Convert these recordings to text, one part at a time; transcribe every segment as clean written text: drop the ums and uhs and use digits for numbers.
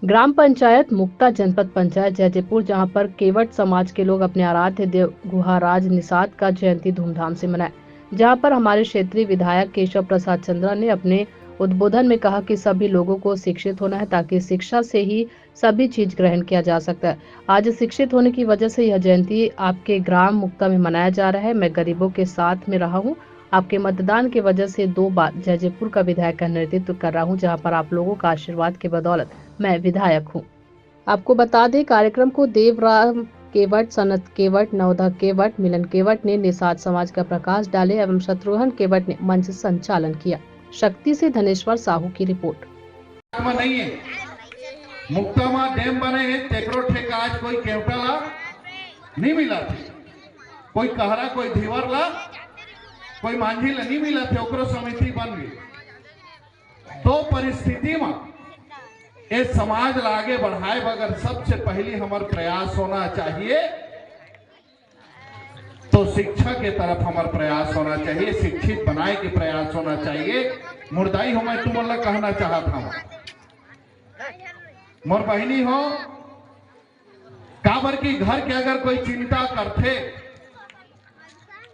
ग्राम पंचायत मुक्ता जनपद पंचायत जयजयपुर, जहां पर केवट समाज के लोग अपने आराध्य देव गुहाराज निषाद का जयंती धूमधाम से मनाए। जहां पर हमारे क्षेत्रीय विधायक केशव प्रसाद चंद्रा ने अपने उद्बोधन में कहा कि सभी लोगों को शिक्षित होना है, ताकि शिक्षा से ही सभी चीज ग्रहण किया जा सकता है। आज शिक्षित होने की वजह से यह जयंती आपके ग्राम मुक्ता में मनाया जा रहा है। मैं गरीबों के साथ में रहा हूँ। आपके मतदान की वजह से 2 बार जयजयपुर का विधायक का नेतृत्व कर रहा हूं, जहां पर आप लोगों का आशीर्वाद के बदौलत मैं विधायक हूं। आपको बता दें, कार्यक्रम को देवराम केवट, सनत केवट, नवधा केवट, मिलन केवट ने निषाद समाज का प्रकाश डाले एवं शत्रुघ्न केवट ने मंच संचालन किया। शक्ति से धनेश्वर साहू की रिपोर्ट। नहीं है मुक्ता में डैम बने हैं, तेकरो ठेका आज कोई केवटला नहीं मिला थे, कोई कहरा, कोई धीवर ला, कोई मांझी ला नहीं मिला थे, ओकरो समिति बन गई। दो परिस्थिति में ये समाज ला आगे बढ़ाए बगैर सबसे पहले हमार प्रयास होना चाहिए, तो शिक्षा के तरफ हमारा प्रयास होना चाहिए, शिक्षित बनाए के प्रयास होना चाहिए। मुर्दाई हो, मैं तुम कहना चाहता हूं, मोर बहनी हो, काबर की घर के अगर कोई चिंता करते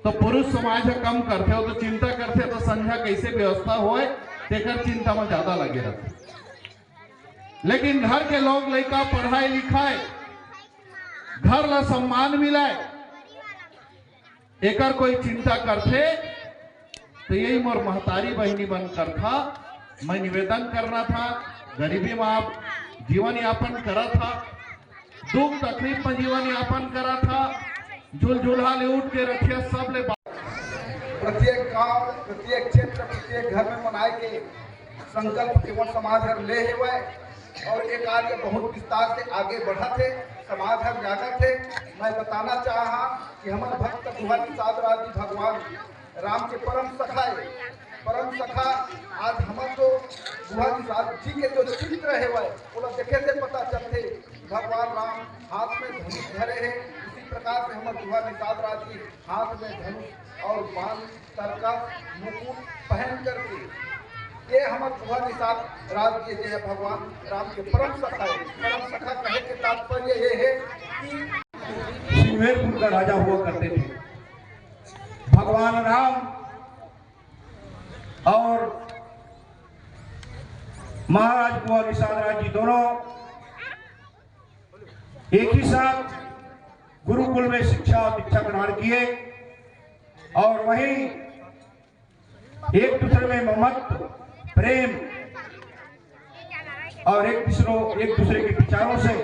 तो पुरुष समाज कम करते हो, तो चिंता करते तो संध्या कैसे व्यवस्था होए तेकर चिंता में ज्यादा लगे रहते। लेकिन घर के लोग लड़का पढ़ाई लिखाए, घर ला सम्मान मिलाए, एकर कोई चिंता करते तो यही मोर महतारी बहनी बनकर था। मैं निवेदन करना था, गरीबी में आप जीवन यापन करा था, दुख तकलीफ में जीवन यापन करा था, झुलझुला ले उठ के रखिए सब ले। प्रत्येक गांव, प्रत्येक क्षेत्र, प्रत्येक घर में मनाए के संकल्प केवल समाज हर ले हुए और ये कार्य बहुत विस्तार से आगे बढ़ा थे, समाज हर जागा थे। मैं बताना चाहा कि हमारे भक्त गुहा निषाद राज जी भगवान राम के परम सखा है, परम सखा। आज हमारे तो गुहा निषाद जी के जो चित्र है वो लोग देखे से पता चलते भगवान राम हाथ में धनुष धरे हैं। इसी प्रकार से हमारे गुहा निषाद राज जी हाथ में धनुष और बाण तरका मुकुट पहन करके, ये हमारे गुहा निषाद राज जी जो है भगवान राम के परम सखा है। परम सखा कहे के तात्पर्य ये है कि सिंहेरपुर का राजा हुआ करते थे भगवान राम और महाराज गुहा निषाद राज जी दोनों एक ही साथ गुरुकुल में शिक्षा और दीक्षा ग्रहण किए और वहीं एक दूसरे में ममत्व, प्रेम और एक दूसरे के विचारों से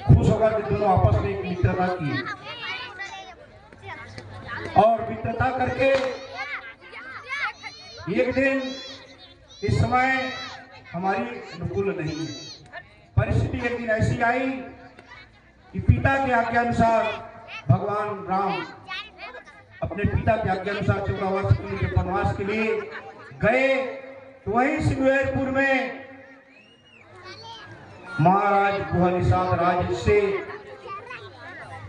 खुश होकर के दोनों आपस में एक मित्रता की और मित्रता करके एक दिन, इस समय हमारी अनुकूल नहीं है, परिस्थिति एक दिन ऐसी आई कि पिता के आज्ञा अनुसार भगवान राम अपने पिता के आज्ञा अनुसार 14 वर्ष के लिए वनवास के लिए गए। तो वहीं सिंहेरपुर में महाराज गुहा निषाद राज से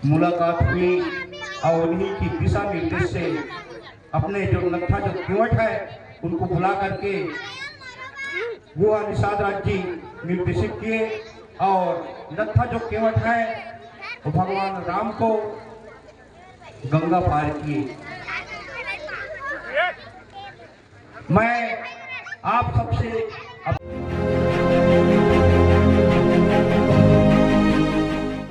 मुलाकात हुई और उन्हीं की दिशा निर्देश से अपने जो नत्था जो केवट है उनको बुला करके गुहा निषाद राज जी निर्देशित किए और नत्था जो केवट है वो भगवान राम को गंगा पार किए। मैं आप सबसे